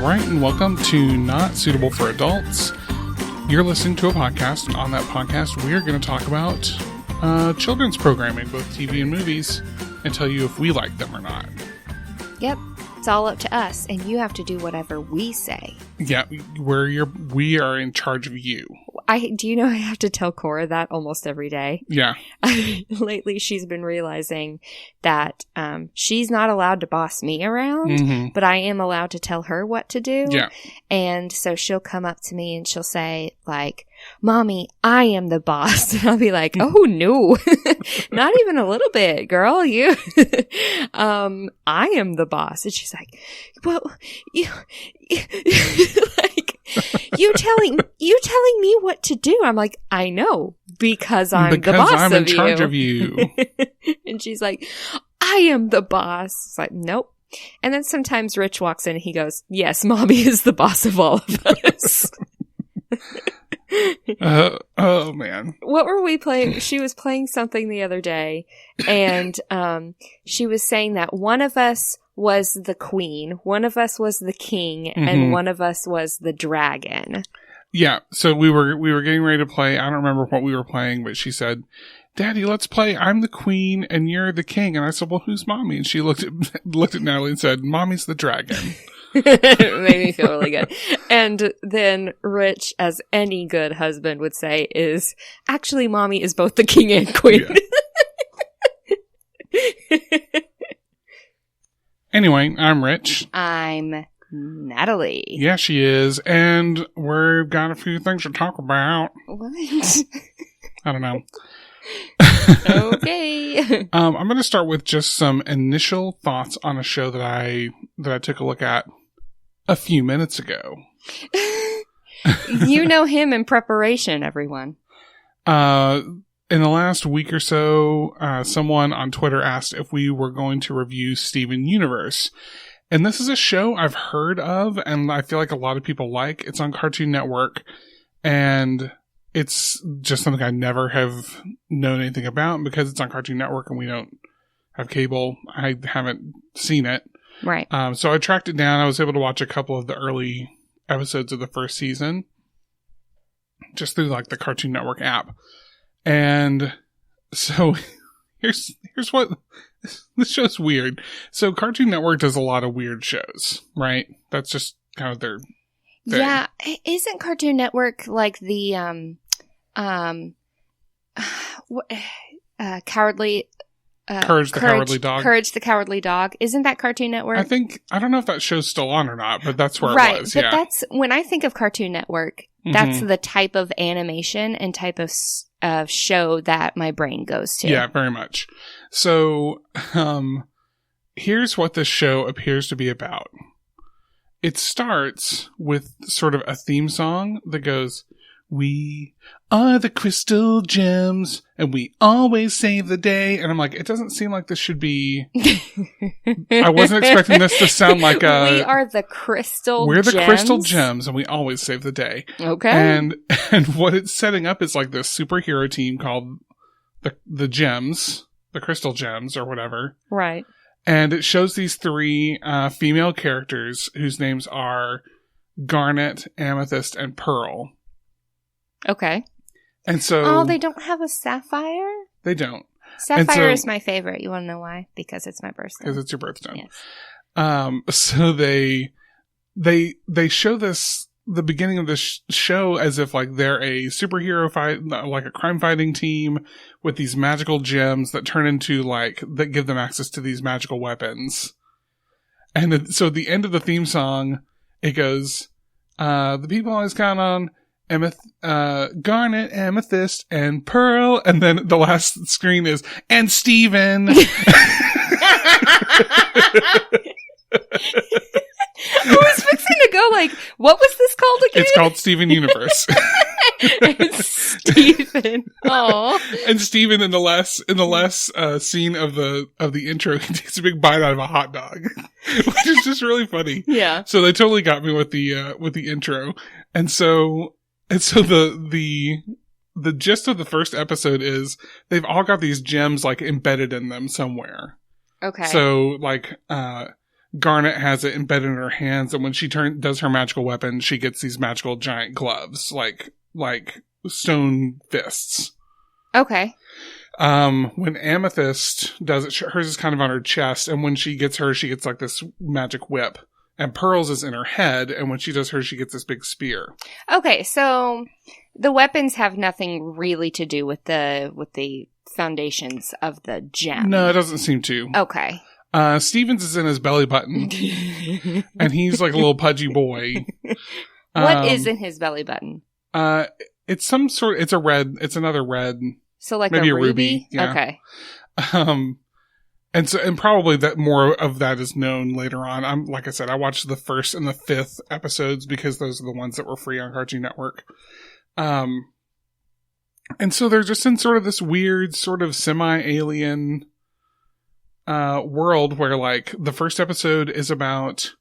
right, and welcome to Not Suitable for Adults. You're listening to a podcast. On that podcast, we are going to talk about children's programming, both TV and movies, and tell you if we like them or not. Yep. It's all up to us, and you have to do whatever we say. Yeah, we are in charge of you. Do you know I have to tell Cora that almost every day? Yeah. Lately, she's been realizing that she's not allowed to boss me around, but I am allowed to tell her what to do. Yeah. And so she'll come up to me and she'll say, like, "Mommy, I am the boss." And I'll be like, "Oh, no, not even a little bit, girl. You, I am the boss." And she's like, "Well, like, you telling me what to do?" I'm like, "I know, because I'm the boss I'm in of you. charge of you." And she's like, "I am the boss." It's like, nope. And then sometimes Rich walks in and he goes, "Yes, Mommy is the boss of all of us." Oh man. What were we playing? She was playing something the other day, and she was saying that one of us was the queen, one of us was the king, and one of us was the dragon. Yeah, so we were getting ready to play. I don't remember what we were playing, but she said, "Daddy, let's play. I'm the queen and you're the king." And I said, "Well, who's Mommy?" And she looked at Natalie and said, "Mommy's the dragon." It made me feel really good. And then Rich, as any good husband would say, is actually Mommy is both the king and queen. Yeah. Anyway, I'm Rich. I'm Natalie. Yeah, she is. And we've got a few things to talk about. What? I don't know. Okay. I'm going to start with just some initial thoughts on a show that I took a look at a few minutes ago. You know him in preparation, everyone. In the last week or so, someone on Twitter asked if we were going to review Steven Universe. And this is a show I've heard of, and I feel like a lot of people like. It's on Cartoon Network, and it's just something I never have known anything about. And because it's on Cartoon Network and we don't have cable, I haven't seen it. Right. So I tracked it down. I was able to watch a couple of the early episodes of the first season just through like the Cartoon Network app. And so here's what this show's weird. So Cartoon Network does a lot of weird shows, right? That's just kind of their thing. Yeah. Isn't Cartoon Network like the cowardly Courage the Cowardly Dog. Courage the Cowardly Dog. Isn't that Cartoon Network? I don't know if that show's still on or not, but that's where right, it was. But yeah. that's when I think of Cartoon Network, that's the type of animation and type of show that my brain goes to. Yeah, very much. So, here's what this show appears to be about. It starts with sort of a theme song that goes, "We are the crystal gems, and we always save the day." And I'm like, it doesn't seem like this should be... I wasn't expecting this to sound like a... We are the crystal We're gems? the crystal gems, and we always save the day. Okay. And what it's setting up is like this superhero team called the Gems, the Crystal Gems, or whatever. Right. And it shows these three female characters whose names are Garnet, Amethyst, and Pearl. Okay. And so... Oh, they don't have a Sapphire? They don't. Sapphire is my favorite. You want to know why? Because it's my birthday. Because it's your birthstone. Yes. So they show the beginning of the show as if like they're a superhero fight, like a crime fighting team with these magical gems that turn into that give them access to these magical weapons. And so at the end of the theme song, it goes, "The people always count on Garnet, Amethyst, and Pearl," and then the last screen is, "and Steven." I was fixing to go like, what was this called again? It's called Steven Universe. And Steven. Oh. And Steven in the last scene of the intro, he takes a big bite out of a hot dog, which is just really funny. Yeah. So they totally got me with the intro. And so the gist of the first episode is they've all got these gems like embedded in them somewhere. Okay. So Garnet has it embedded in her hands, and when she does her magical weapon, she gets these magical giant gloves, like stone fists. Okay. When Amethyst does it, hers is kind of on her chest, and when she gets hers, she gets like this magic whip. And Pearl's is in her head, and when she does hers, she gets this big spear. Okay, so the weapons have nothing really to do with the foundations of the gem. No, it doesn't seem to. Okay. Stevens is in his belly button, and he's like a little pudgy boy. What is in his belly button? It's some sort. It's another red. So like maybe a ruby? Yeah. Okay. And probably that more of that is known later on. Like I said, I watched the 1st and the 5th episodes because those are the ones that were free on Cartoon Network. And so they're just in sort of this weird, sort of semi-alien world where, like, the first episode is about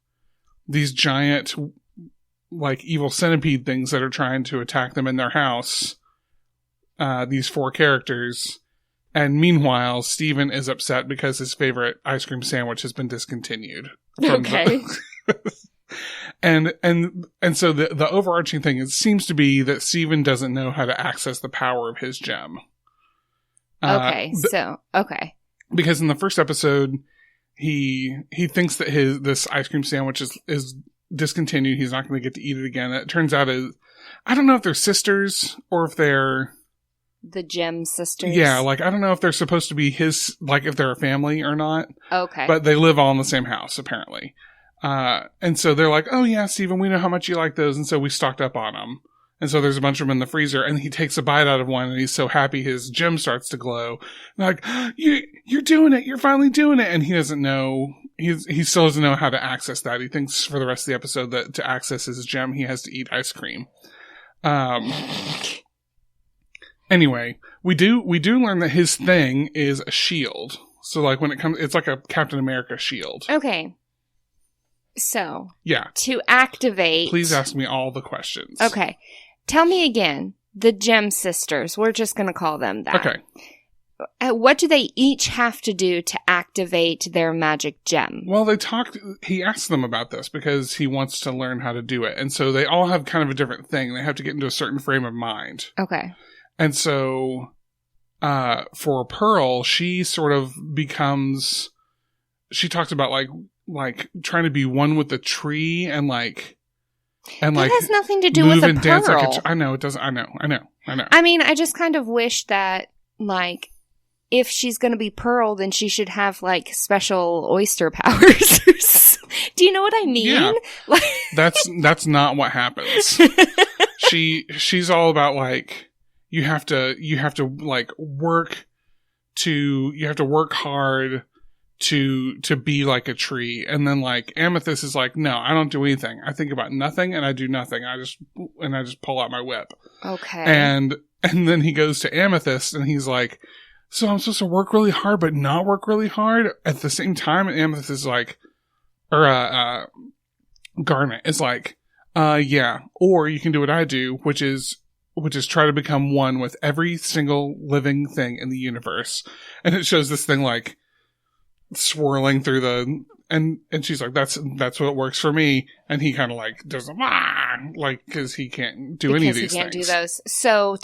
these giant, like, evil centipede things that are trying to attack them in their house. These 4 characters. And meanwhile, Steven is upset because his favorite ice cream sandwich has been discontinued. Okay. And so the overarching thing seems to be that Steven doesn't know how to access the power of his gem. Okay. Because in the first episode, he thinks that this ice cream sandwich is discontinued. He's not going to get to eat it again. It turns out I don't know if they're sisters or if they're the Gem sisters. Yeah, like I don't know if they're supposed to be his, like if they're a family or not. Okay. But they live all in the same house, apparently. And so they're like, oh yeah, Steven, we know how much you like those. And so we stocked up on them. And so there's a bunch of them in the freezer, and he takes a bite out of one, and he's so happy his gem starts to glow. Like, you're doing it. You're finally doing it. And he doesn't know, he still doesn't know how to access that. He thinks for the rest of the episode that to access his gem, he has to eat ice cream. Anyway, we do learn that his thing is a shield. So like when it comes, it's like a Captain America shield. Okay. So. Yeah. To activate. Please ask me all the questions. Okay. Tell me again. The Gem sisters. We're just going to call them that. Okay. What do they each have to do to activate their magic gem? Well, he asked them about this because he wants to learn how to do it. And so they all have kind of a different thing. They have to get into a certain frame of mind. Okay. And so, for Pearl, she sort of becomes, she talks about like trying to be one with the tree and that has nothing to do with a Pearl. I know, it doesn't, I know. I mean, I just kind of wish that, like, if she's going to be Pearl, then she should have, like, special oyster powers. Do you know what I mean? Yeah. Like, that's not what happens. She's all about, like, you have to like work hard to be like a tree. And then like Amethyst is like, no, I don't do anything. I think about nothing and I do nothing. I just pull out my whip. Okay. And then he goes to Amethyst and he's like, so I'm supposed to work really hard, but not work really hard at the same time. And Amethyst is like, or Garnet is like, yeah, or you can do what I do, which is try to become one with every single living thing in the universe. And it shows this thing like swirling through and she's like, that's what works for me. And he kind of like does like, cause he can't do any of these things. Because he can't do those. So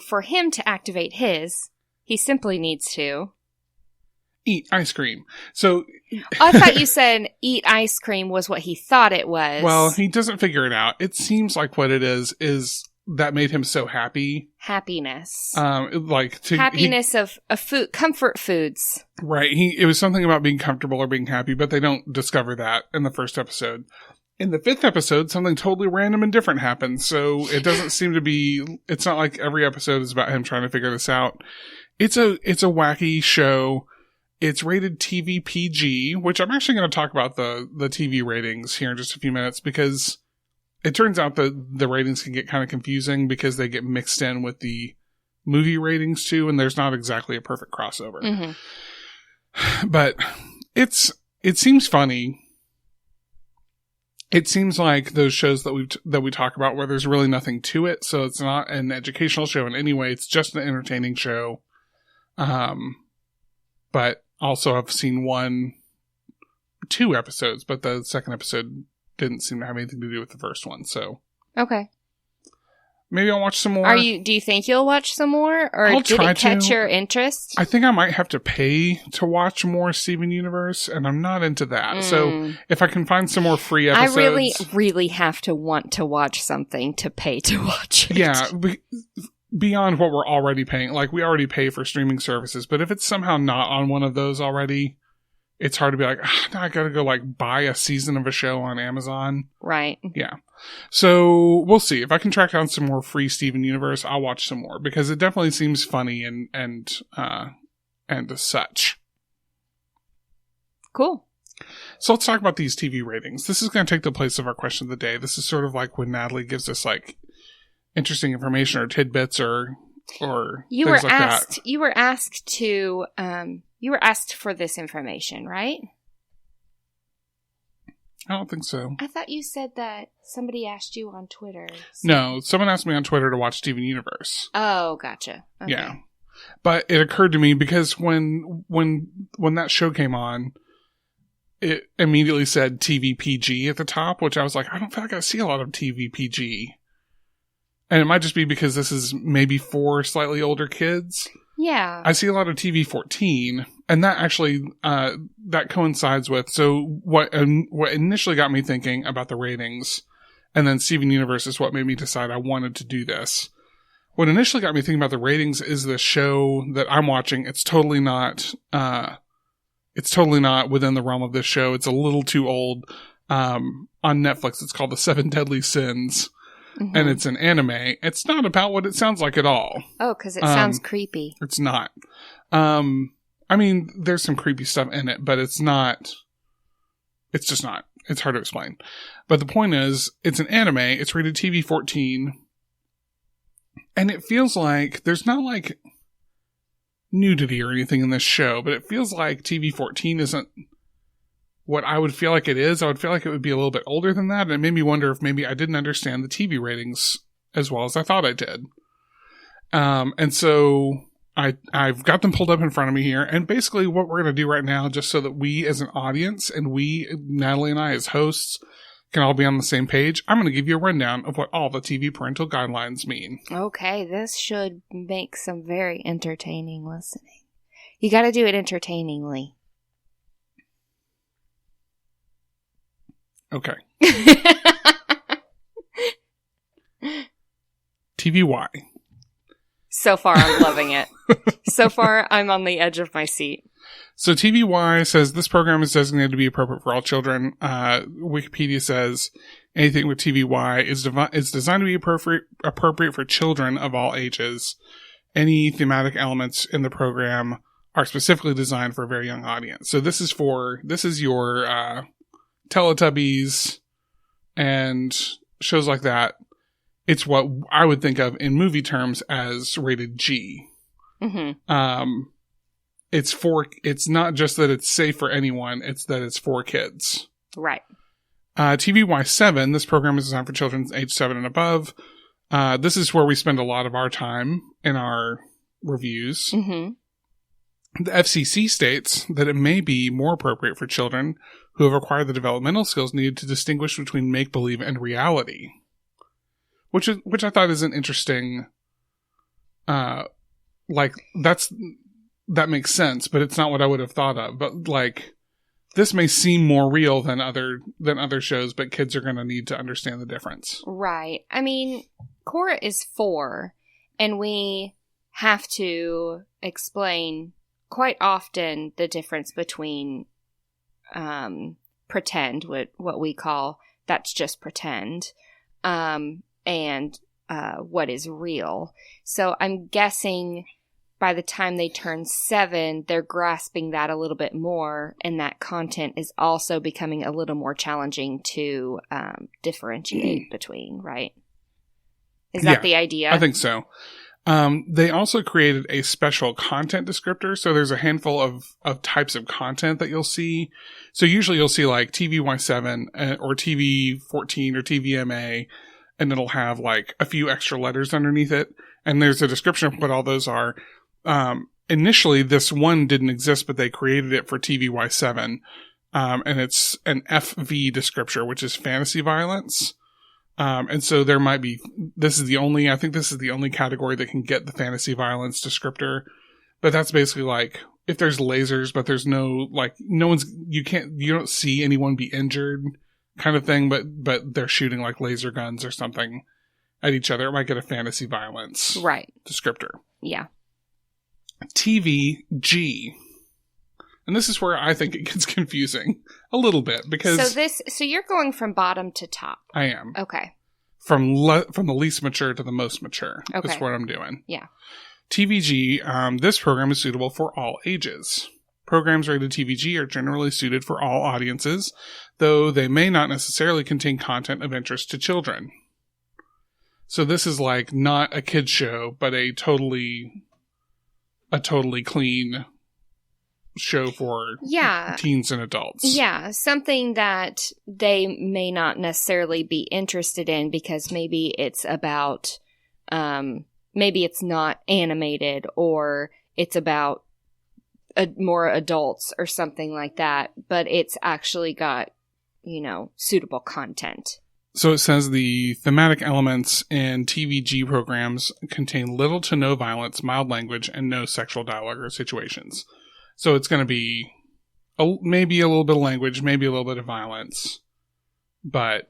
for him to activate his, he simply needs to eat ice cream. So I thought you said eat ice cream was what he thought it was. Well, he doesn't figure it out. It seems like what it is that made him so happy. Happiness. Happiness of food, comfort foods. Right. It was something about being comfortable or being happy, but they don't discover that in the first episode. In the 5th episode, something totally random and different happens. So it doesn't seem to be, it's not like every episode is about him trying to figure this out. It's a wacky show. It's rated TV PG, which I'm actually going to talk about the TV ratings here in just a few minutes because it turns out that the ratings can get kind of confusing because they get mixed in with the movie ratings too, and there's not exactly a perfect crossover. Mm-hmm. But it seems funny. It seems like those shows that we talk about where there's really nothing to it, so it's not an educational show in any way. It's just an entertaining show. But also I've seen one 2 episodes, but the second episode didn't seem to have anything to do with the first one. So okay. Maybe I'll watch some more. Do you think you'll watch some more? Or I'll did it catch your interest? I think I might have to pay to watch more Steven Universe, and I'm not into that. So if I can find some more free episodes... I really, really have to want to watch something to pay to watch it. Yeah, beyond what we're already paying. Like, we already pay for streaming services, but if it's somehow not on one of those already, it's hard to be like, now I gotta go, like, buy a season of a show on Amazon. Right. Yeah. So we'll see. If I can track down some more free Steven Universe, I'll watch some more because it definitely seems funny and such. Cool. So let's talk about these TV ratings. This is going to take the place of our question of the day. This is sort of like when Natalie gives us like interesting information or tidbits or you things were like asked. that. You were asked for this information, right? I don't think so. I thought you said that somebody asked you on Twitter. No, someone asked me on Twitter to watch Steven Universe. Oh, gotcha. Okay. Yeah. But it occurred to me because when that show came on, it immediately said TV PG at the top, which I was like, I don't feel like I see a lot of TV PG. And it might just be because this is maybe for slightly older kids. Yeah. I see a lot of TV 14, and that actually, that coincides with, so what initially got me thinking about the ratings, and then Steven Universe is what made me decide I wanted to do this. What initially got me thinking about the ratings is the show that I'm watching. It's totally not within the realm of this show. It's a little too old. On Netflix, it's called The 7 Deadly Sins. Mm-hmm. And it's an anime. It's not about what it sounds like at all. Oh, because it sounds creepy. It's not. I mean, there's some creepy stuff in it, but it's not. It's just not. It's hard to explain. But the point is, it's an anime. It's rated TV 14. And it feels like there's not like nudity or anything in this show, but it feels like TV 14 isn't what I would feel like it is. I would feel like it would be a little bit older than that. And it made me wonder if maybe I didn't understand the TV ratings as well as I thought I did. And so I've got them pulled up in front of me here. And basically what we're going to do right now, just so that we as an audience and we, Natalie and I as hosts, can all be on the same page, I'm going to give you a rundown of what all the TV parental guidelines mean. Okay, this should make some very entertaining listening. You got to do it entertainingly. Okay. TVY. So far, I'm loving it. So far, I'm on the edge of my seat. So TVY says this program is designated to be appropriate for all children. Wikipedia says anything with TVY is designed to be appropriate for children of all ages. Any thematic elements in the program are specifically designed for a very young audience. So this is your Teletubbies and shows like that. It's what I would think of in movie terms as rated G. Mm-hmm. It's not just that it's safe for anyone, it's that it's for kids. Right. TVY 7, this program is designed for children age 7 and above. This is where we spend a lot of our time in our reviews. Mm-hmm. The FCC states that it may be more appropriate for children who have acquired the developmental skills needed to distinguish between make-believe and reality. Which I thought is an interesting, that makes sense, but it's not what I would have thought of. But like, this may seem more real than other shows, but kids are going to need to understand the difference. Right. I mean, Cora is 4, and we have to explain quite often the difference between pretend, what we call that's just pretend, and what is real. So I'm guessing by the time they turn 7, they're grasping that a little bit more, and that content is also becoming a little more challenging to differentiate between, right? Is that the idea? I think so. They also created a special content descriptor. So there's a handful of types of content that you'll see. So usually you'll see like TVY7 or TV 14 or TVMA, and it'll have like a few extra letters underneath it. And there's a description of what all those are. Initially, this one didn't exist, but they created it for TVY7. And it's an FV descriptor, which is fantasy violence. And so there might be, I think this is the only category that can get the fantasy violence descriptor. But that's basically like, if there's lasers, but there's no you don't see anyone be injured kind of thing, but they're shooting like laser guns or something at each other, it might get a fantasy violence descriptor. Yeah. TVG. And this is where I think it gets confusing a little bit because so you're going from bottom to top. I am. Okay. From the least mature to the most mature. Okay. That's what I'm doing. Yeah. TVG, this program is suitable for all ages. Programs rated TVG are generally suited for all audiences, though they may not necessarily contain content of interest to children. So this is like not a kid's show, but a totally clean show for teens and adults. Yeah, something that they may not necessarily be interested in because maybe it's about, maybe it's not animated or it's about more adults or something like that, but it's actually got, suitable content. So it says the thematic elements in TVG programs contain little to no violence, mild language, and no sexual dialogue or situations. So it's going to be maybe a little bit of language, maybe a little bit of violence, but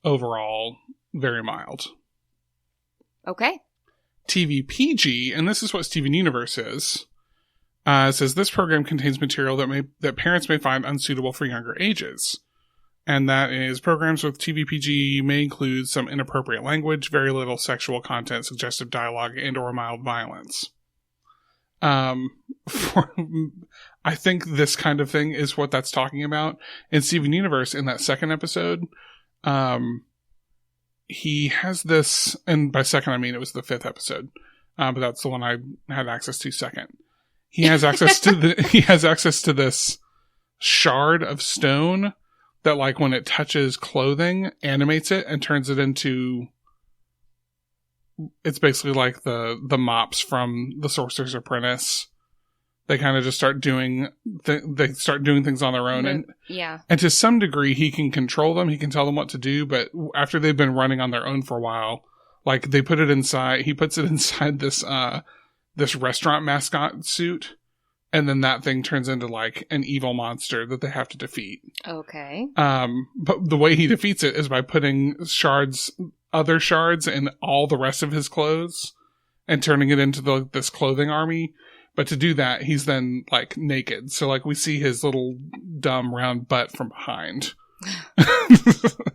overall, very mild. Okay. TVPG, and this is what Steven Universe is, says this program contains material that parents may find unsuitable for younger ages. And that is programs with TVPG may include some inappropriate language, very little sexual content, suggestive dialogue, and or mild violence. I think this kind of thing is what that's talking about. In Steven Universe, in that second episode, he has this, and by second I mean it was the 5th episode, but that's the one I had access to second. He has access to this shard of stone that, like, when it touches clothing, animates it and turns it into. It's basically like the mops from The Sorcerer's Apprentice. They kind of just start doing things on their own, and to some degree he can control them. He can tell them what to do, but after they've been running on their own for a while, like he puts it inside this restaurant mascot suit. And then that thing turns into like an evil monster that they have to defeat. Okay. But the way he defeats it is by putting other shards in all the rest of his clothes and turning it into this clothing army. But to do that, he's then like naked. So like we see his little dumb round butt from behind.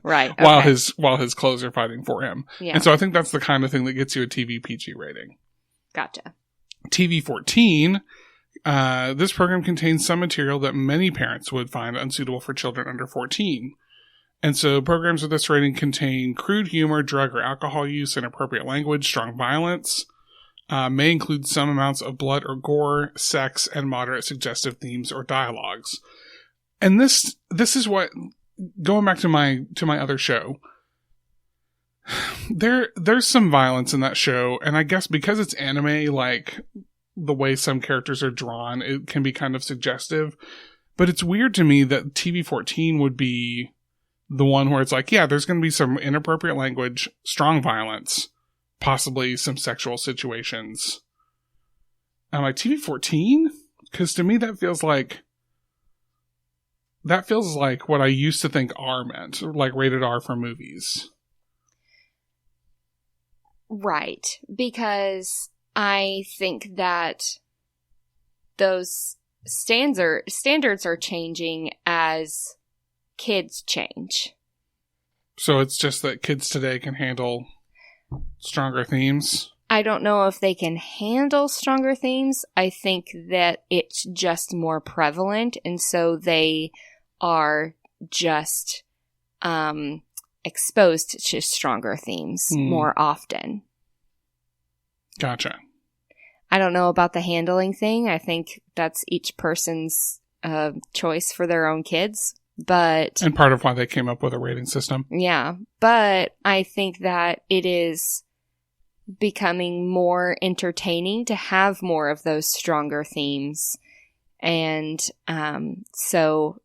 Right. Okay. While his clothes are fighting for him. Yeah. And so I think that's the kind of thing that gets you a TVPG rating. Gotcha. TV14. This program contains some material that many parents would find unsuitable for children under 14. And so programs with this rating contain crude humor, drug or alcohol use, inappropriate language, strong violence, may include some amounts of blood or gore, sex, and moderate suggestive themes or dialogues. And this is what, going back to my other show, there's some violence in that show, and I guess because it's anime, like, the way some characters are drawn, it can be kind of suggestive. But it's weird to me that TV14 would be the one where it's like, yeah, there's going to be some inappropriate language, strong violence, possibly some sexual situations. I'm like, TV14? Because to me that feels like what I used to think R meant, like rated R for movies. Right. Because I think that those standards are changing as kids change. So it's just that kids today can handle stronger themes? I don't know if they can handle stronger themes. I think that it's just more prevalent, and so they are just exposed to stronger themes more often. Gotcha. I don't know about the handling thing. I think that's each person's choice for their own kids. And part of why they came up with a rating system. Yeah. But I think that it is becoming more entertaining to have more of those stronger themes. And so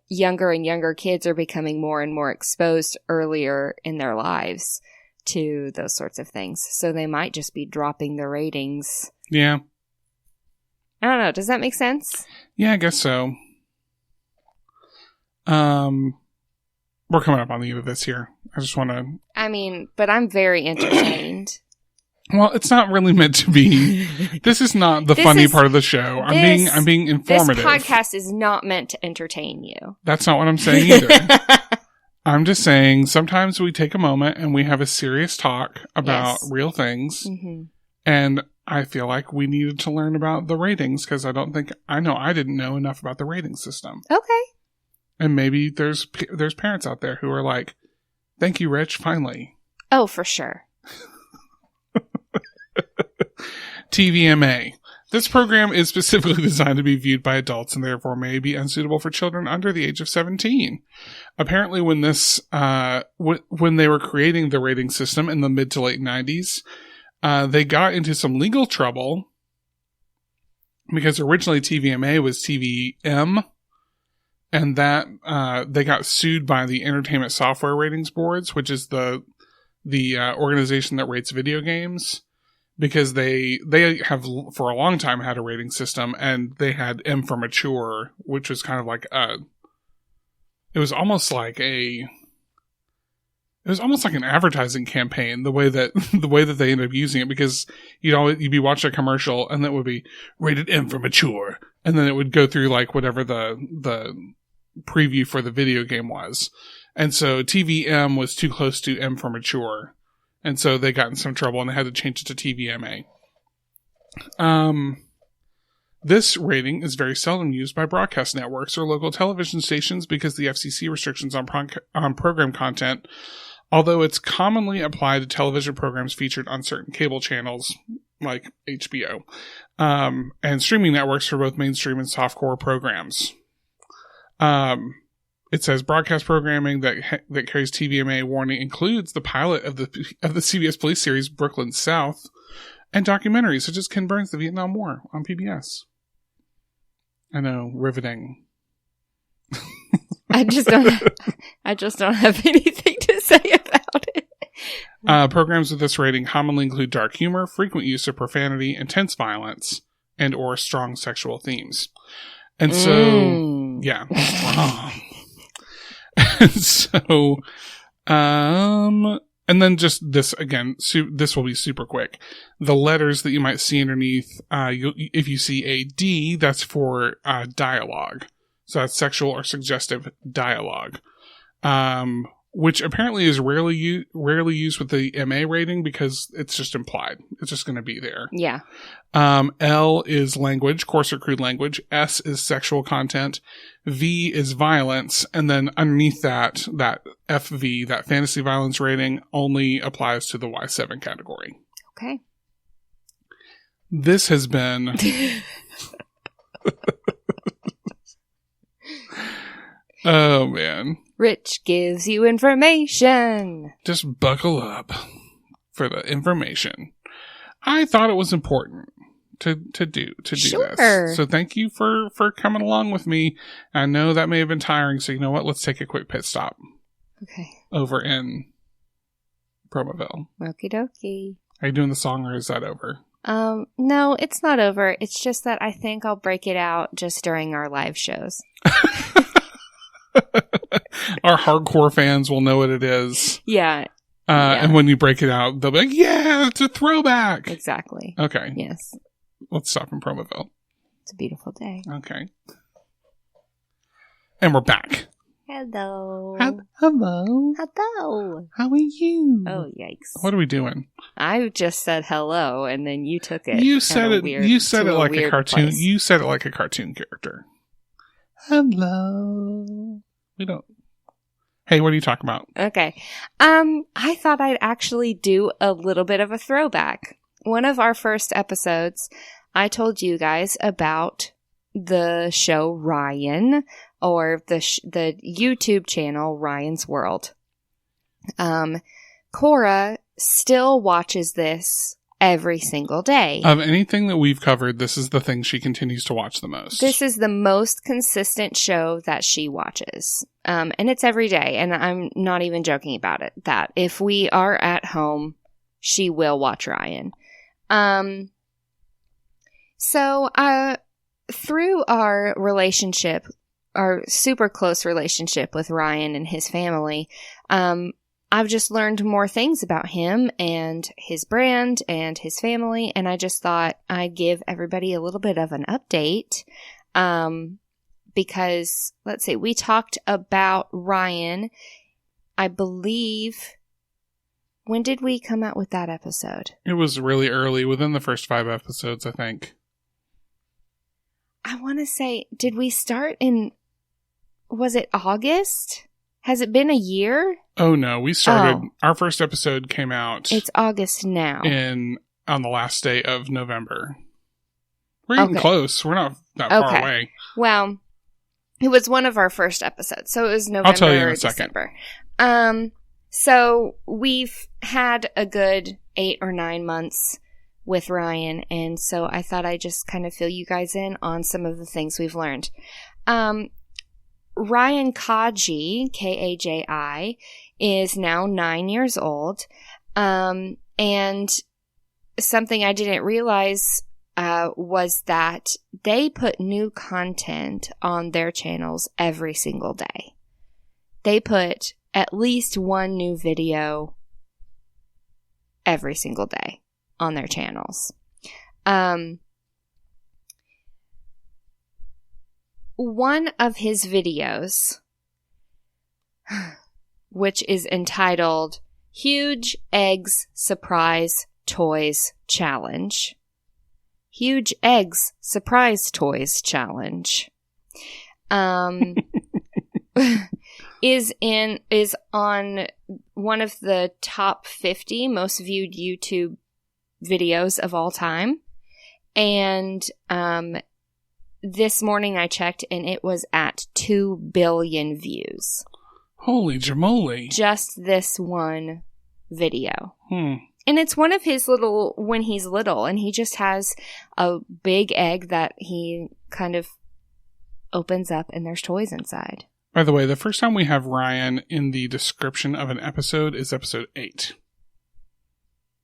younger and younger kids are becoming more and more exposed earlier in their lives to those sorts of things. So they might just be dropping the ratings. Yeah. I don't know. Does that make sense? Yeah, I guess so. We're coming up on the end of this here. I just want to... I mean, but I'm very entertained. Well, it's not really meant to be. This is not the funny part of the show. I'm being informative. This podcast is not meant to entertain you. That's not what I'm saying either. I'm just saying sometimes we take a moment and we have a serious talk about real things. Mm-hmm. And I feel like we needed to learn about the ratings because I didn't know enough about the rating system. Okay. And maybe there's parents out there who are like, thank you, Rich, finally. Oh, for sure. TVMA. This program is specifically designed to be viewed by adults and therefore may be unsuitable for children under the age of 17. Apparently when when they were creating the rating system in the mid to late 90s, they got into some legal trouble because originally TVMA was TVM. And that, they got sued by the Entertainment Software Ratings Boards, which is the organization that rates video games, because they have for a long time had a rating system, and they had M for mature, which was kind of like it was almost like an advertising campaign, the way that they ended up using it, because you'd be watching a commercial and that would be rated M for mature, and then it would go through like whatever the preview for the video game was. And so TVM was too close to M for mature. And so they got in some trouble and they had to change it to TVMA. This rating is very seldom used by broadcast networks or local television stations because the FCC restrictions on program content, although it's commonly applied to television programs featured on certain cable channels like HBO, and streaming networks for both mainstream and softcore programs. It says broadcast programming that carries TVMA warning includes the pilot of the CBS police series Brooklyn South and documentaries such as Ken Burns' The Vietnam War on PBS. I know, riveting. I just don't have anything to say about it. Programs with this rating commonly include dark humor, frequent use of profanity, intense violence, and or strong sexual themes. And so, yeah. So, and then just this again, this will be super quick. The letters that you might see underneath, if you see a D, that's for dialogue. So that's sexual or suggestive dialogue. Which apparently is rarely used with the MA rating because it's just implied. It's just going to be there. Yeah. L is language, coarse or crude language. S is sexual content. V is violence. And then underneath that FV, that fantasy violence rating, only applies to the Y7 category. Okay. This has been... Oh, man. Rich gives you information. Just buckle up for the information. I thought it was important to do Sure. this. So thank you for coming along with me. I know that may have been tiring, so you know what? Let's take a quick pit stop. Okay. Over in Promoville. Okie dokie. Are you doing the song or is that over? No, it's not over. It's just that I think I'll break it out just during our live shows. Our hardcore fans will know what it is. Yeah. And when you break it out, they'll be like, yeah, it's a throwback. Exactly. Okay. Yes. Let's stop in Promoville. It's a beautiful day. Okay. And we're back. Hello. Hello. Hello. How are you? Oh, yikes. What are we doing? I just said hello, and then you took it. You said it. You said it like a cartoon. Place. You said it like a cartoon character. Hello. We don't. Hey, what are you talking about? Okay. I thought I'd actually do a little bit of a throwback. One of our first episodes, I told you guys about the show Ryan, or the YouTube channel Ryan's World. Cora still watches this every single day. Of anything that we've covered, this is the thing she continues to watch the most. This is the most consistent show that she watches. And it's every day. And I'm not even joking about it. That if we are at home, she will watch Ryan. So through our relationship, our super close relationship with Ryan and his family, I've just learned more things about him and his brand and his family, and I just thought I'd give everybody a little bit of an update, because, let's see, we talked about Ryan, I believe, when did we come out with that episode? It was really early, within the first 5 episodes, I think. I want to say, did we start in, was it August? Has it been a year? Oh, no. We started... Our first episode came out... It's August now. On the last day of November. We're getting close. We're not that far away. Well, it was one of our first episodes. So it was November I'll tell you in or a second. December. So we've had a good 8 or 9 months with Ryan. And so I thought I'd just kind of fill you guys in on some of the things we've learned. Ryan Kaji, Kaji, is now 9 years old. And something I didn't realize was that they put new content on their channels every single day. They put at least one new video every single day on their channels. One of his videos, which is entitled Huge Eggs Surprise Toys Challenge. Huge Eggs Surprise Toys Challenge. Is on one of the top 50 most viewed YouTube videos of all time. And this morning I checked and it was at 2 billion views. Holy jamoli. Just this one video. And it's one of his little, when he's little, and he just has a big egg that he kind of opens up and there's toys inside. By the way, the first time we have Ryan in the description of an episode is episode 8.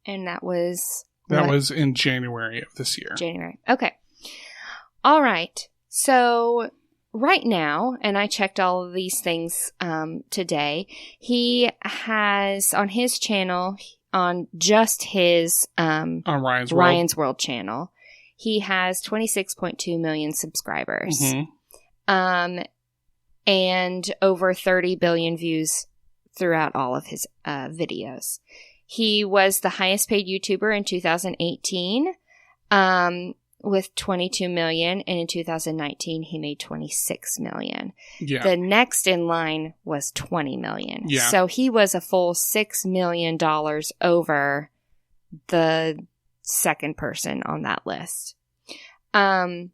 And that was... That was in January of this year. January. Okay. All right. So right now, and I checked all of these things today, he has on his channel, on just his on Ryan's World channel, he has 26.2 million subscribers. And over 30 billion views throughout all of his videos. He was the highest paid YouTuber in 2018 with 22 million, and in 2019 he made 26 million. Yeah. The next in line was 20 million. Yeah. So he was a full $6 million over the second person on that list. And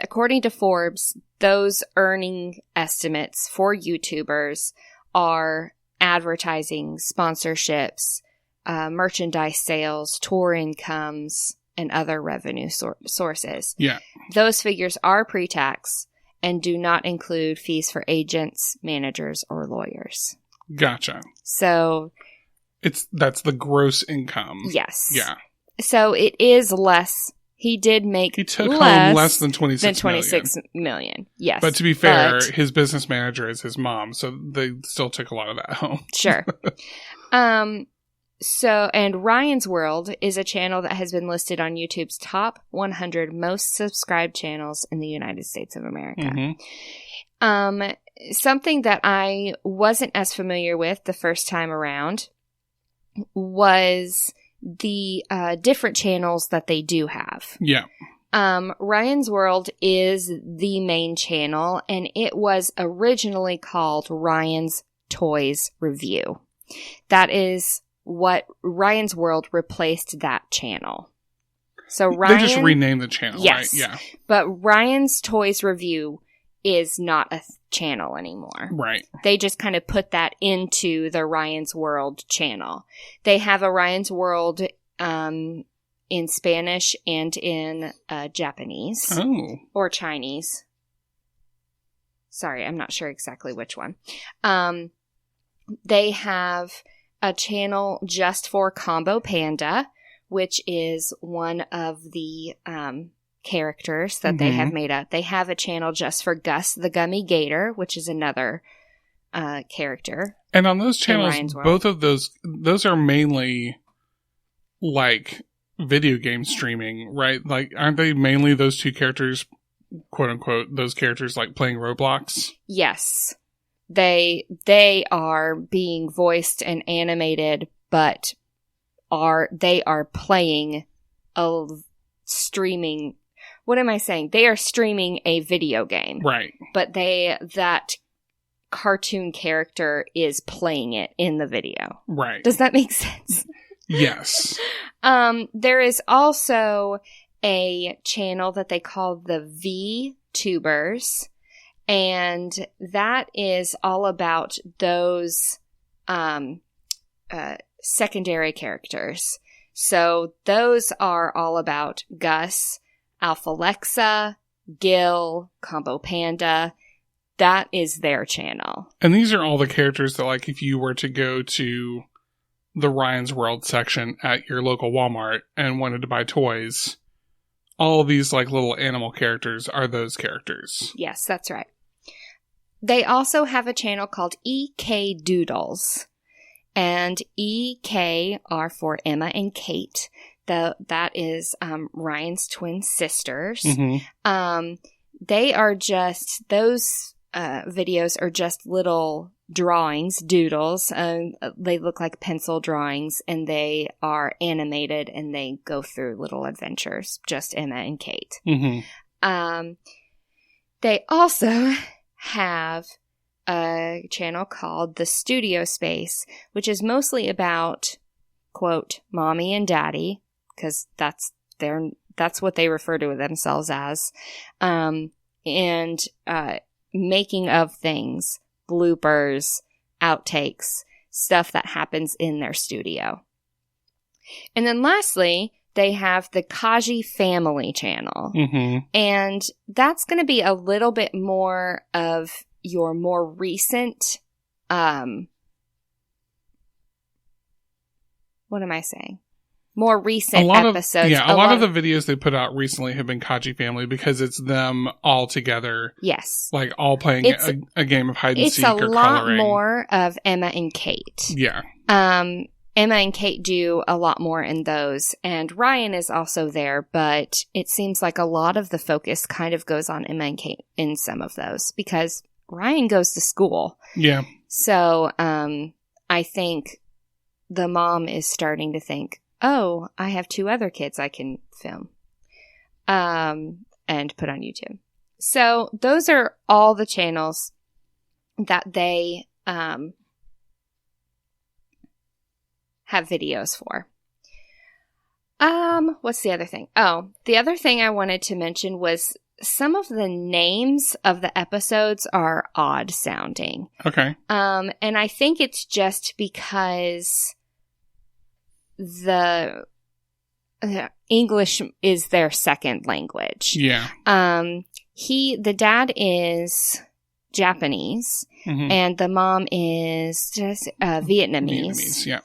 according to Forbes, those earning estimates for YouTubers are advertising, sponsorships, merchandise sales, tour incomes, and other revenue sources. Yeah. Those figures are pre-tax and do not include fees for agents, managers, or lawyers. Gotcha. So that's the gross income. Yes. Yeah. So it is less. He did make He took home less than 26 million. Yes. But to be fair, his business manager is his mom, so they still took a lot of that home. Sure. And Ryan's World is a channel that has been listed on YouTube's top 100 most subscribed channels in the United States of America. Something that I wasn't as familiar with the first time around was the different channels that they do have. Yeah. Ryan's World is the main channel, and it was originally called Ryan's Toys Review. That is what Ryan's World replaced that channel. So Ryan... They just renamed the channel, yes, right? Yeah. But Ryan's Toys Review is not a channel anymore. Right. They just kind of put that into the Ryan's World channel. They have a Ryan's World in Spanish and in Japanese. Oh. Or Chinese. Sorry, I'm not sure exactly which one. They have a channel just for Combo Panda, which is one of the characters that they have made up. They have a channel just for Gus the Gummy Gator, which is another character. And on those channels, both of those are mainly like video game streaming, right? Like, aren't they mainly those two characters, quote unquote, those characters like playing Roblox? Yes. They are being voiced and animated, but they are playing a streaming. What am I saying? They are streaming a video game. Right. But that cartoon character is playing it in the video. Right. Does that make sense? Yes. There is also a channel that they call the VTubers, and that is all about those secondary characters. So those are all about Gus, Alphalexa, Gil, Combo Panda. That is their channel. And these are all the characters that, like, if you were to go to the Ryan's World section at your local Walmart and wanted to buy toys, all of these, like, little animal characters are those characters. Yes, that's right. They also have a channel called EK Doodles. And EK are for Emma and Kate. That is Ryan's twin sisters. They are just, those videos are just little drawings, doodles. They look like pencil drawings, and they are animated, and they go through little adventures, just Emma and Kate. They also have a channel called The Studio Space, which is mostly about, quote, mommy and daddy, because that's what they refer to themselves as, and making of things, bloopers, outtakes, stuff that happens in their studio. And then lastly, they have the Kaji Family channel. And that's going to be a little bit more of your more recent, what am I saying? More recent episodes. A lot of the videos they put out recently have been Kaji Family because it's them all together. Yes. Like all playing a game of hide and seek or coloring. It's a lot more of Emma and Kate. Yeah. Emma and Kate do a lot more in those, and Ryan is also there, but it seems like a lot of the focus kind of goes on Emma and Kate in some of those because Ryan goes to school. Yeah. So I think the mom is starting to think, oh, I have 2 other kids I can film and put on YouTube. So those are all the channels that they have videos for. What's the other thing? Oh, the other thing I wanted to mention was some of the names of the episodes are odd sounding. Okay. And I think it's just because the English is their second language. Yeah. The dad is Japanese, and the mom is just Vietnamese. Yeah.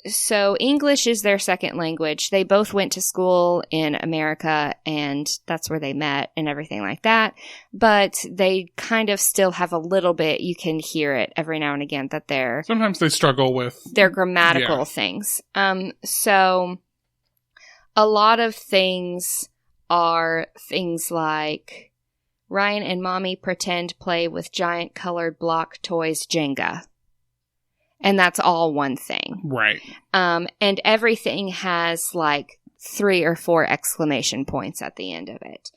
So English is their second language. They both went to school in America, and that's where they met and everything like that. But they kind of still have a little bit, you can hear it every now and again, that sometimes they struggle with their grammatical things. So a lot of things are things like Ryan and mommy pretend play with giant colored block toys Jenga. And that's all one thing. Right. And everything has like 3 or 4 exclamation points at the end of it.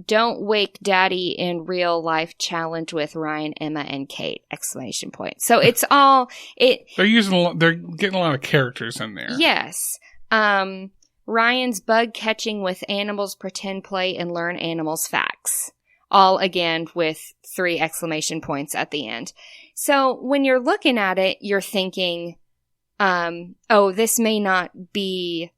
Don't wake daddy in real life challenge with Ryan, Emma, and Kate, exclamation point. So it's all, they're getting a lot of characters in there. Yes. Ryan's bug catching with animals, pretend play, and learn animals facts. All again with 3 exclamation points at the end. So when you're looking at it, you're thinking, this may not be,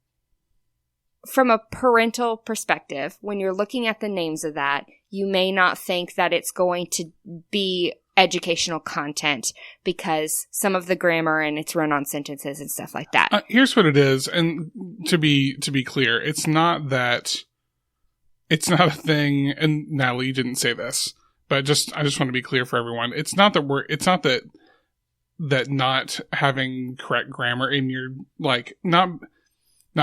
from a parental perspective, when you're looking at the names of that, you may not think that it's going to be educational content because some of the grammar and it's run-on sentences and stuff like that. Here's what it is, and to be clear, it's not a thing, and Natalie, you didn't say this, but I just want to be clear for everyone. It's not that not having correct grammar in your, like, not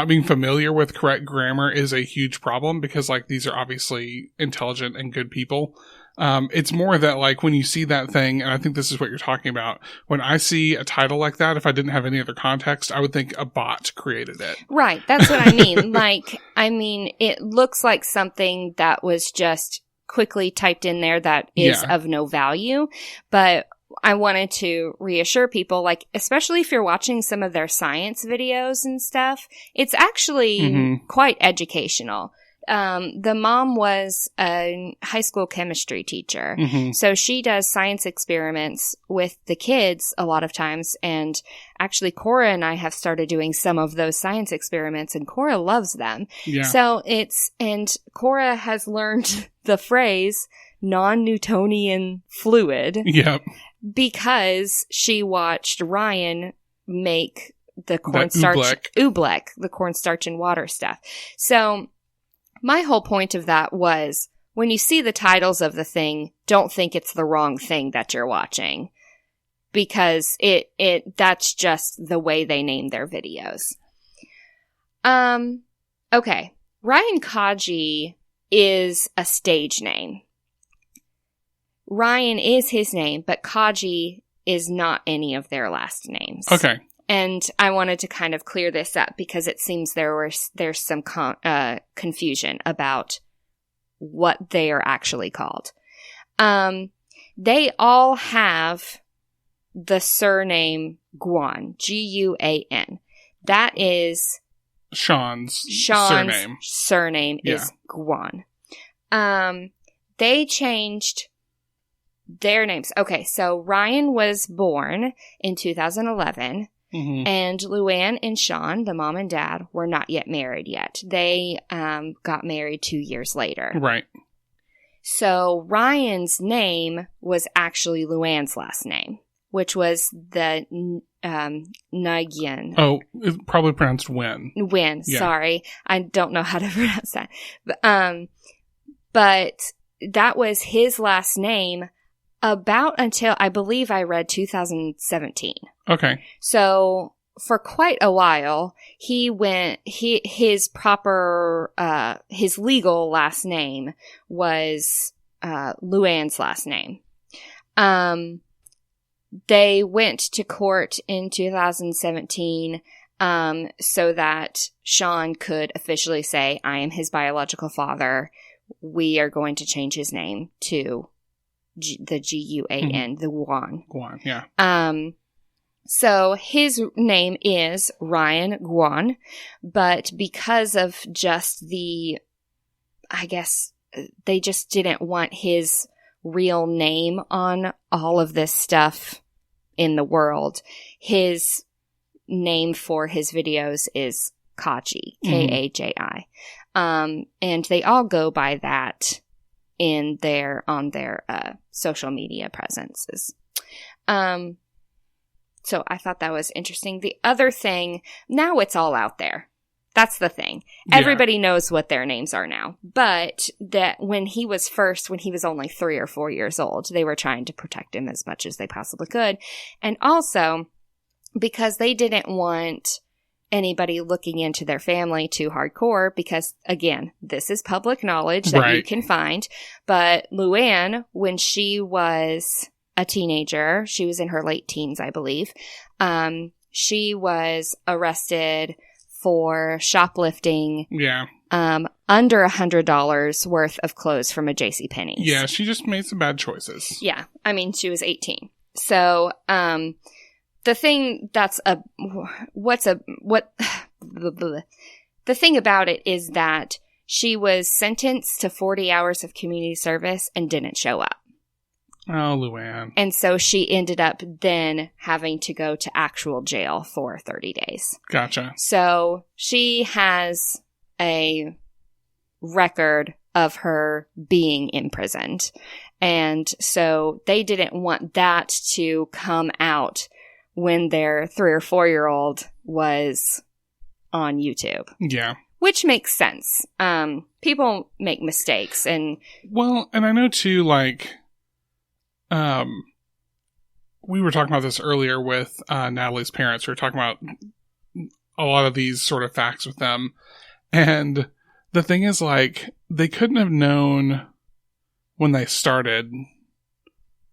being familiar with correct grammar is a huge problem, because, like, these are obviously intelligent and good people. It's more that, like, when you see that thing, and I think this is what you're talking about, when I see a title like that, if I didn't have any other context, I would think a bot created it. Right. That's what I mean. It looks like something that was just quickly typed in there that is of no value, but I wanted to reassure people, like, especially if you're watching some of their science videos and stuff, it's actually quite educational. The mom was a high school chemistry teacher. So she does science experiments with the kids a lot of times. And actually, Cora and I have started doing some of those science experiments, and Cora loves them. Yeah. So and Cora has learned the phrase non-Newtonian fluid. Yep. Because she watched Ryan make the cornstarch oobleck, the cornstarch and water stuff. So my whole point of that was, when you see the titles of the thing, don't think it's the wrong thing that you're watching, because that's just the way they name their videos. Okay. Ryan Kaji is a stage name. Ryan is his name, but Kaji is not any of their last names. Okay. And I wanted to kind of clear this up, because it seems there's some confusion about what they are actually called. They all have the surname Guan, Guan. That is Sean's surname is Guan. They changed their names. Okay, so Ryan was born in 2011, and Luann and Sean, the mom and dad, were not yet married yet. They got married 2 years later. Right. So Ryan's name was actually Luann's last name, which was the Nagyan. Oh, it's probably pronounced Win. Win, yeah. Sorry. I don't know how to pronounce that. But that was his last name about until, I believe I read 2017. Okay. So for quite a while, his legal last name was Luann's last name. They went to court in 2017 so that Sean could officially say, I am his biological father. We are going to change his name to the Guan, the Guan. Guan, yeah. So his name is Ryan Guan, but because of just I guess they just didn't want his real name on all of this stuff in the world. His name for his videos is Kaji, Kaji. And they all go by that on their social media presences. So I thought that was interesting. The other thing, now it's all out there. That's the thing. Yeah. Everybody knows what their names are now. But that when he was only 3 or 4 years old, they were trying to protect him as much as they possibly could. And also, because they didn't want anybody looking into their family too hardcore, because, again, this is public knowledge that you can find. But Luann, when she was a teenager, she was in her late teens, I believe, she was arrested for shoplifting under $100 worth of clothes from a JCPenney's. Yeah, she just made some bad choices. Yeah, I mean, she was 18. So, the thing that's the the thing about it is that she was sentenced to 40 hours of community service and didn't show up. Oh, Luann. And so she ended up then having to go to actual jail for 30 days. Gotcha. So she has a record of her being imprisoned. And so they didn't want that to come out when their 3 or 4-year-old was on YouTube. Yeah. Which makes sense. People make mistakes and... Well, and I know too, like... we were talking about this earlier with Natalie's parents. We were talking about a lot of these sort of facts with them. And the thing is, like, they couldn't have known when they started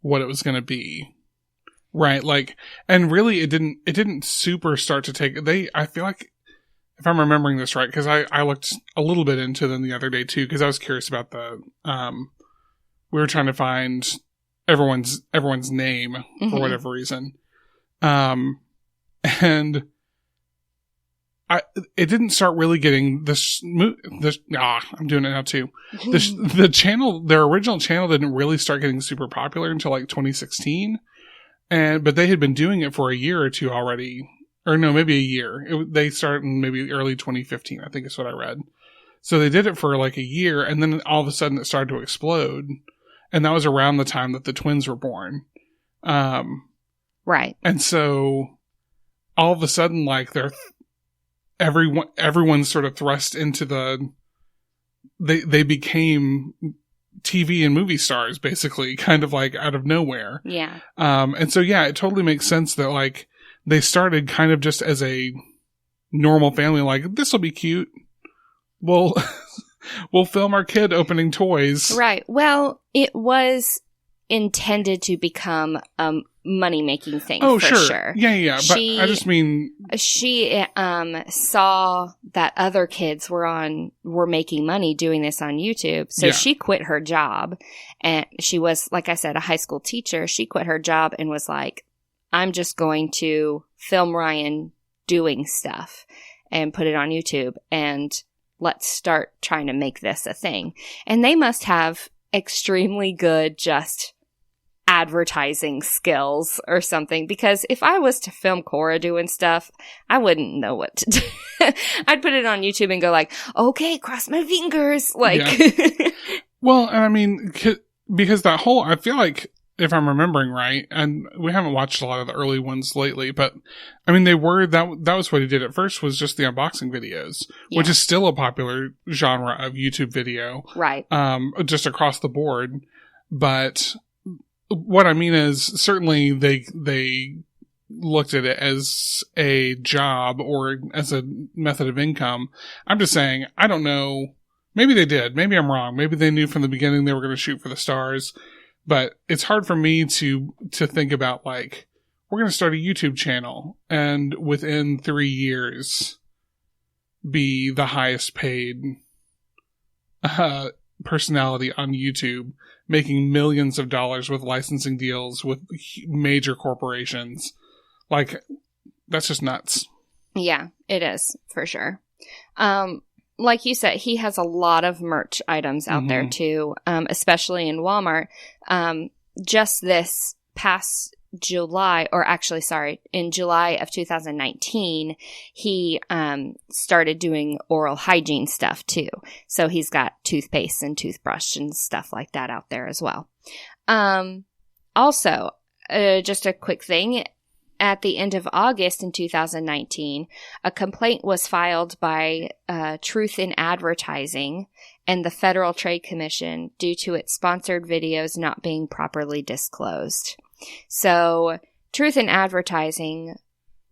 what it was going to be. Right? Like, and really it didn't super start to take, I feel like, if I'm remembering this right, because I looked a little bit into them the other day too, because I was curious about we were trying to find everyone's name for whatever reason. And it didn't start really getting I'm doing it now too. The channel, their original channel didn't really start getting super popular until like 2016. But they had been doing it for a year or two already, or no, maybe a year. They started in maybe early 2015, I think is what I read. So they did it for like a year, and then all of a sudden it started to explode. And that was around the time that the twins were born. Right. And so all of a sudden, like, everyone's sort of thrust into they became TV and movie stars, basically, kind of like out of nowhere. Yeah. And so, yeah, it totally makes sense that, like, they started kind of just as a normal family, like, this will be cute. We'll film our kid opening toys. Right. Well, it was intended to become a money-making thing. Oh, for sure. Yeah. But I just mean... She saw that other kids were making money doing this on YouTube. So she quit her job. And she was, like I said, a high school teacher. She quit her job and was like, I'm just going to film Ryan doing stuff and put it on YouTube. And let's start trying to make this a thing. And they must have extremely good just advertising skills or something, because if I was to film Cora doing stuff, I wouldn't know what to do. I'd put it on YouTube and go like, okay, cross my fingers. Like, yeah. Well, and I mean, because I feel like, if I'm remembering right, and we haven't watched a lot of the early ones lately, but I mean, that was what he did at first, was just the unboxing videos, which is still a popular genre of YouTube video. Right. Just across the board. But what I mean is, certainly they looked at it as a job or as a method of income. I'm just saying, I don't know. Maybe they did. Maybe I'm wrong. Maybe they knew from the beginning they were going to shoot for the stars. But it's hard for me to think about, like, we're going to start a YouTube channel and within 3 years be the highest paid personality on YouTube, making millions of dollars with licensing deals with major corporations. Like, that's just nuts. Yeah, it is, for sure. Like you said, he has a lot of merch items out there too, especially in Walmart. Just this past July, or actually, sorry, in July of 2019, he started doing oral hygiene stuff too. So he's got toothpaste and toothbrush and stuff like that out there as well. Also, just a quick thing. At the end of August in 2019, a complaint was filed by Truth in Advertising and the Federal Trade Commission due to its sponsored videos not being properly disclosed. So, Truth in Advertising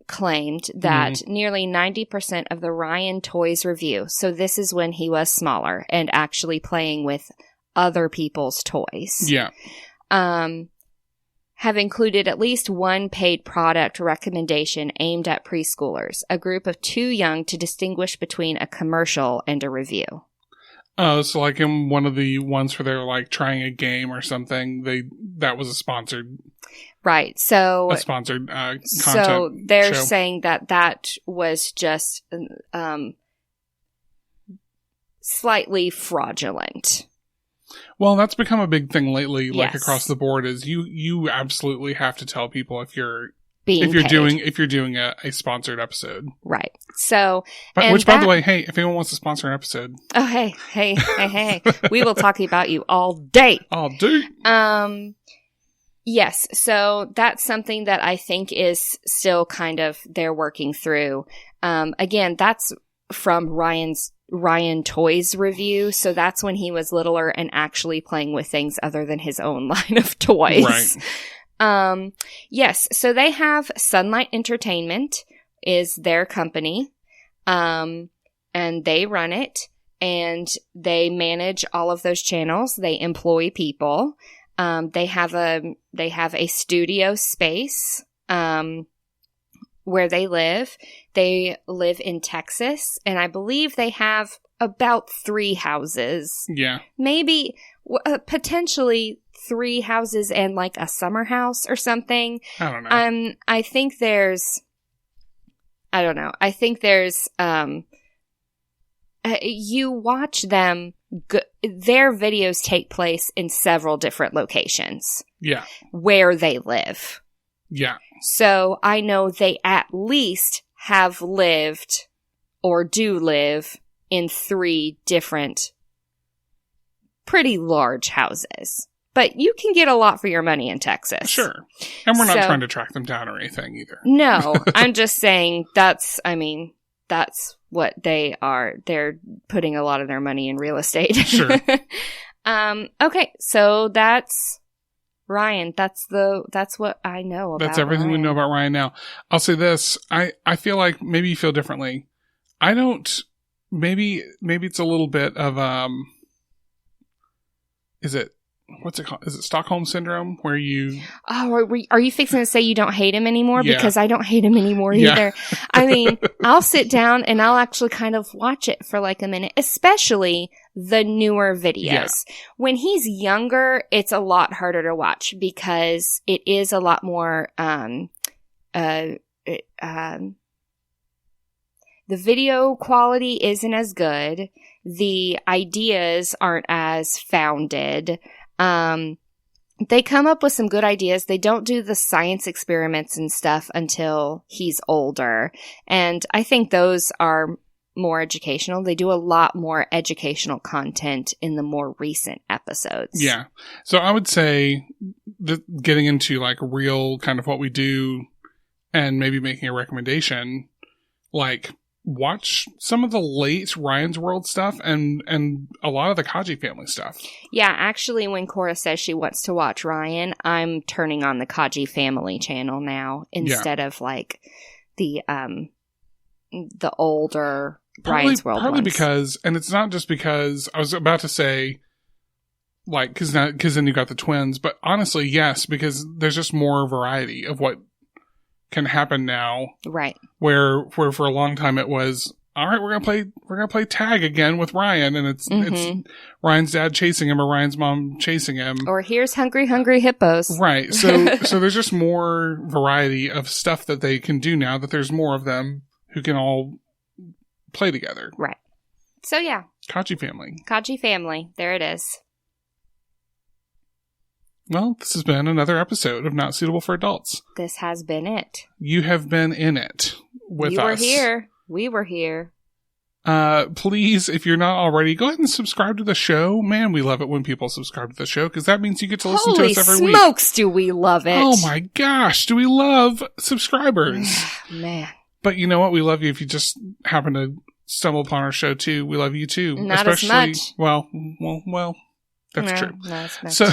claimed that nearly 90% of the Ryan Toys review, so this is when he was smaller and actually playing with other people's toys. Yeah. Have included at least one paid product recommendation aimed at preschoolers, a group of too young to distinguish between a commercial and a review. Oh, so like in one of the ones where they were like trying a game or something, that was a sponsored, right? So a sponsored content. So they're show. Saying that was just slightly fraudulent. Well, that's become a big thing lately, like Yes. across the board, is you absolutely have to tell people if you're Being paid. doing a sponsored episode. Right. So, But, and which, by the way, hey, if anyone wants to sponsor an episode, oh, hey, we will talk about you all day. I'll do. Yes. So that's something that I think is still kind of they're working through. Again, that's from Ryan Toys review. So that's when he was littler and actually playing with things other than his own line of toys. Right. Yes. So they have Sunlight Entertainment is their company. And they run it and they manage all of those channels. They employ people. They have a studio space, where they live. They live in Texas, and I believe they have about 3 houses. Yeah. Maybe, potentially 3 houses and like a summer house or something. I don't know. I think there's, you watch them, their videos take place in several different locations. Yeah. Where they live. Yeah. So I know they at least have lived or do live in 3 different pretty large houses. But you can get a lot for your money in Texas. Sure. And we're not trying to track them down or anything either. No, I'm just saying that's what they are. They're putting a lot of their money in real estate. Sure. Okay, so that's Ryan. That's what I know about. That's everything we know about Ryan now. I'll say this. I feel like maybe you feel differently. I don't, maybe it's a little bit of, what's it called? Is it Stockholm Syndrome where you... Oh, are you fixing to say you don't hate him anymore? Yeah. Because I don't hate him anymore either. I mean, I'll sit down and I'll actually kind of watch it for like a minute, especially the newer videos. Yeah. When he's younger, it's a lot harder to watch because it is a lot more, the video quality isn't as good. The ideas aren't as founded. They come up with some good ideas. They don't do the science experiments and stuff until he's older. And I think those are more educational. They do a lot more educational content in the more recent episodes. Yeah. So I would say getting into like real kind of what we do and maybe making a recommendation, like watch some of the late Ryan's World stuff and a lot of the Kaji family stuff. Yeah, actually, when Cora says she wants to watch Ryan, I'm turning on the Kaji family channel now instead of like the older Ryan's World partly ones. because, and it's not just because I was about to say like because then you got the twins, but honestly, yes, because there's just more variety of what can happen now. Right. Where for a long time it was, all right, we're gonna play tag again with Ryan, and it's Ryan's dad chasing him or Ryan's mom chasing him. Or here's hungry hippos. Right. So there's just more variety of stuff that they can do now that there's more of them who can all play together. Right. So yeah. Kaji family. Kaji family. There it is. Well, this has been another episode of Not Suitable for Adults. This has been it. You have been in it with us. You were here. We were here. Please, if you're not already, go ahead and subscribe to the show. Man, we love it when people subscribe to the show because that means you get to listen to us every week. Holy smokes, do we love it. Oh my gosh, do we love subscribers. Man. But you know what? We love you if you just happen to stumble upon our show too. We love you too. Not as much. Well. That's true. So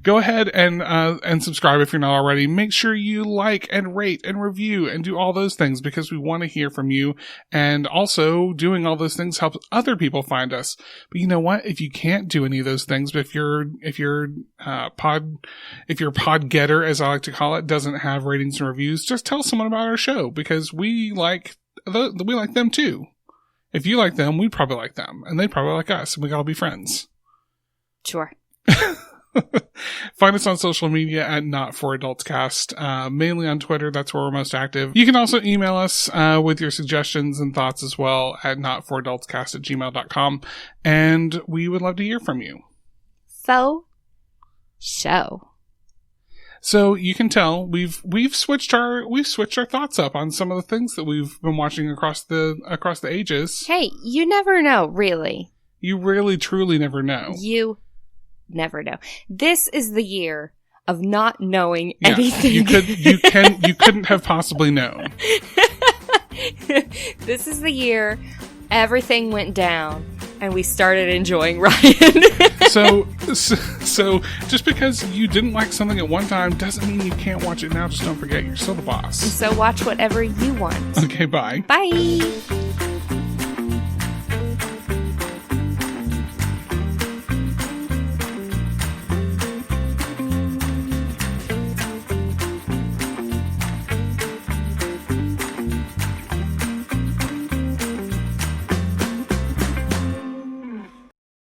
go ahead and subscribe if you're not already. Make sure you like and rate and review and do all those things because we want to hear from you. And also doing all those things helps other people find us. But you know what? If you can't do any of those things, but if your pod getter, as I like to call it, doesn't have ratings and reviews, just tell someone about our show because we like them too. If you like them, we probably like them and they probably like us and we gotta be friends. Sure. Find us on social media at Not For Adults Cast, mainly on Twitter. That's where we're most active. You can also email us with your suggestions and thoughts as well at notforadultscast@gmail.com. And we would love to hear from you. Faux show. So you can tell we've switched our thoughts up on some of the things that we've been watching across the ages. Hey, you never know, really. You really truly never know. You never know. This is the year of not knowing anything. You couldn't have possibly known. This is the year everything went down and we started enjoying Ryan. So just because you didn't like something at one time doesn't mean you can't watch it now. Just don't forget, you're still the boss. So watch whatever you want. Okay, bye. Bye.